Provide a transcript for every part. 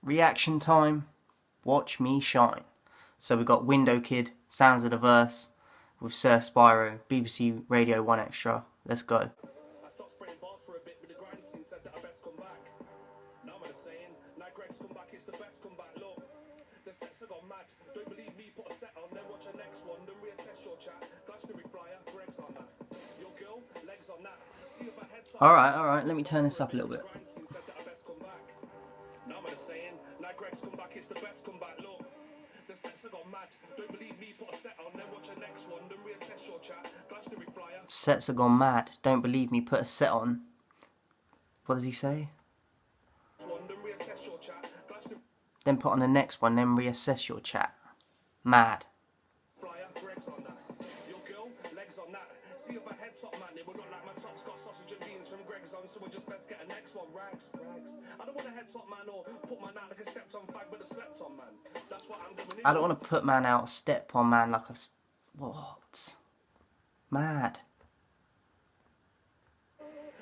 reaction time, watch me shine. So we got Window Kid, Sounds of the Verse, with Sir Spyro, BBC Radio 1 Extra. Let's go. I stopped spraying bars for a bit, but the grind scene said that I best come back. Now I'm saying, now Greg's come back, it's the best comeback. Look, the sets have gone mad. Don't believe me, put a set on, then watch the next one, then reassess your chat. Glastonbury flyer, Greg's on that. Your girl, legs on that. See if I head Alright, let me turn this up a little bit. grind scene said that I best come back. Now I'm saying, now Greg's come back, it's the best comeback. Look, the sets have gone mad. Don't believe me, put a set on, then watch the next one, then reassess your chat. Glastonbury flyer. Sets have gone mad. Don't believe me, put a set on. What does he say? Then put on the next one, then reassess your chat. Mad. Flyer, Greg's on that. Your girl, legs on that. See if I head top man, it will look like my top's got sausage and beans from Greg's on, so we'll just best get a next one. Rags. I don't want to head top man or put man out like a stepped on fag but a slept on man. That's what I'm doing. I don't want to put man out, step on man like a... What? Mad.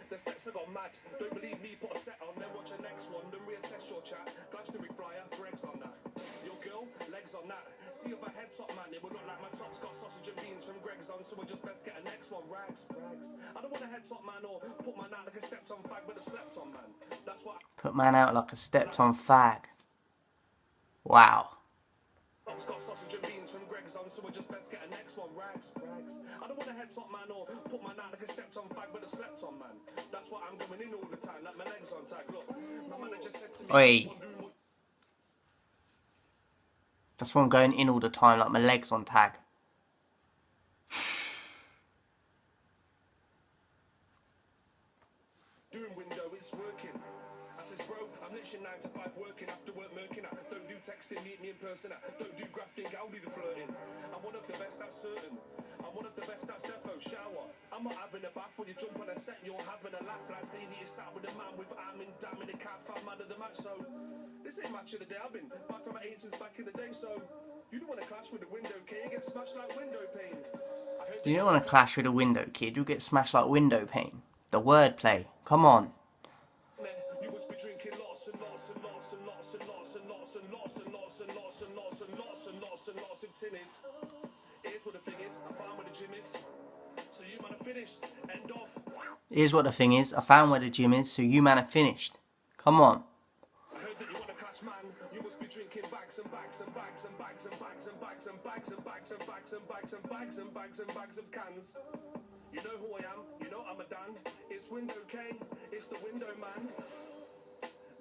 The sets have gone mad. Don't believe me, put a set on, then watch the next one, then reassess your chat. Glastonbury flyer, Greg's on that. Your girl, legs on that. See if I head top man, it will look like my top's got sausage and beans from Greg's on, so we'll just best get a next one. Rags. I don't want to head top man or put man out like a stepped on fag but a slept on man. That's what Put man out like a stepped on fag. Wow. top's got sausage and beans from Greg's on, so we'll just best get a next one. Rags. I don't want to head top man or put man out like a stepped on fag but a slept on man. That's why I'm going in all the time, like my legs on tag. Look, my manager said to me, Oi. That's why I'm going in all the time, like my legs on tag. doing window, it's working. I says, bro, I'm literally 9 to 5 working after work, murking out. Don't do texting, meet me in person. Don't do grafting, I'll do the flirting. I'm one of the best, that's certain. I'm one of the best, that's defo. Shower. I'm not having a bath when you jump on a set, you're having a laugh. Like saying you sat with a man with arm in damn in the cat, fat man of the match. So this ain't match of the day. I've been back from my agents back in the day. So you don't want to clash with the window, okay? You get smashed like window pane. You don't want to clash with a window, kid. You'll get smashed like window pane. The wordplay. Come on. You must be drinking lots and lots and lots and lots and lots and lots and lots and lots and lots and lots and lots and lots and lots of tinnies. Here's what the thing is, I found where the gym is. So you man are finished. End off. Here's what the thing is. I found where the gym is, so you man are finished. Come on. I heard that you want to clash, man. You must be drinking bags and bags and bags and bags and bags and bags and bags and bags and bags and bags and bags and bags and bags of cans. You know who I am, you know I'm a Dan. It's Window K, it's the window man.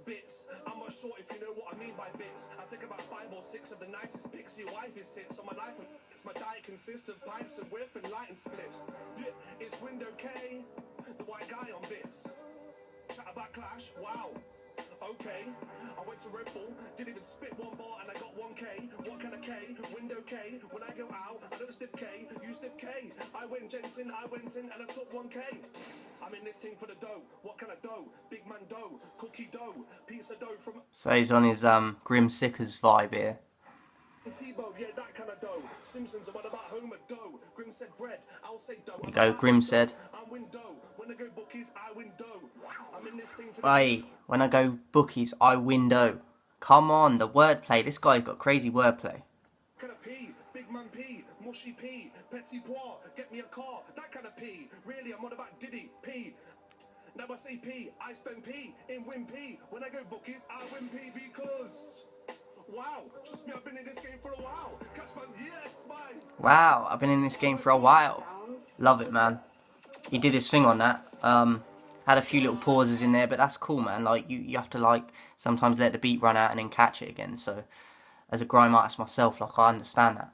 Bits, I'm not sure if you know what I mean by bits. I take about 5 or 6 of the nicest pics of your wife is tits. So my life, it's my diet consists of pints and whiff and light and spliffs. Yeah, it's Window K, the white guy on bits. Chat about clash, wow. Okay, I went to Red Bull, didn't even spit one bar and I got 1K. What kind of K? Window K. When I go out, I don't stiff K, you stiff K. I went Jensen, I went in and I took 1K. I'm in this thing for the dough. What kind of dough? Big man dough, cookie dough, piece of dough from So he's on his Grim Sickers vibe here. T-Bow, yeah, that kind of dough. Simpsons, what about Homer dough? Grim said bread, I'll say dough. You go, Grim said. I win dough. When I go bookies, I win dough. I'm in this thing for the Aye, when I go bookies, I window. Come on, the wordplay. This guy's got crazy wordplay. kind of P, big man P, mushy P, petit pois, get me a car, that kind of P. Really, I'm on about Diddy P. Now I say P, I spend P in win P. When I go bookies, I win P because wow, trust me, I've been in this game for a while. Catch man, yes, man. Wow, I've been in this game for a while. Love it, man. He did his thing on that. Had a few little pauses in there, but that's cool, man. Like you have to like sometimes let the beat run out and then catch it again. So as a grime artist myself, like I understand that.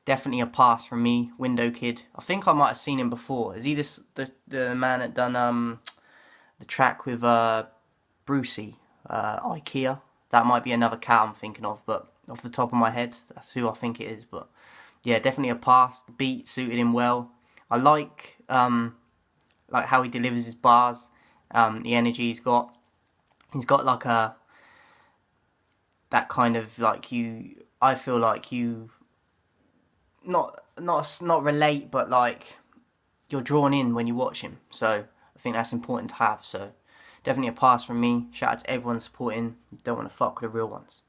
Definitely a pass from me, Window Kid. I think I might have seen him before. Is he the man that done the track with Brucey, IKEA? That might be another cat I'm thinking of, but off the top of my head, that's who I think it is. But yeah, definitely a pass. The beat suited him well. I like how he delivers his bars, the energy he's got. He's got like that kind of like you. I feel like you not relate, but like you're drawn in when you watch him. So I think that's important to have. So definitely a pass from me. Shout out to everyone supporting. Don't want to fuck with the real ones.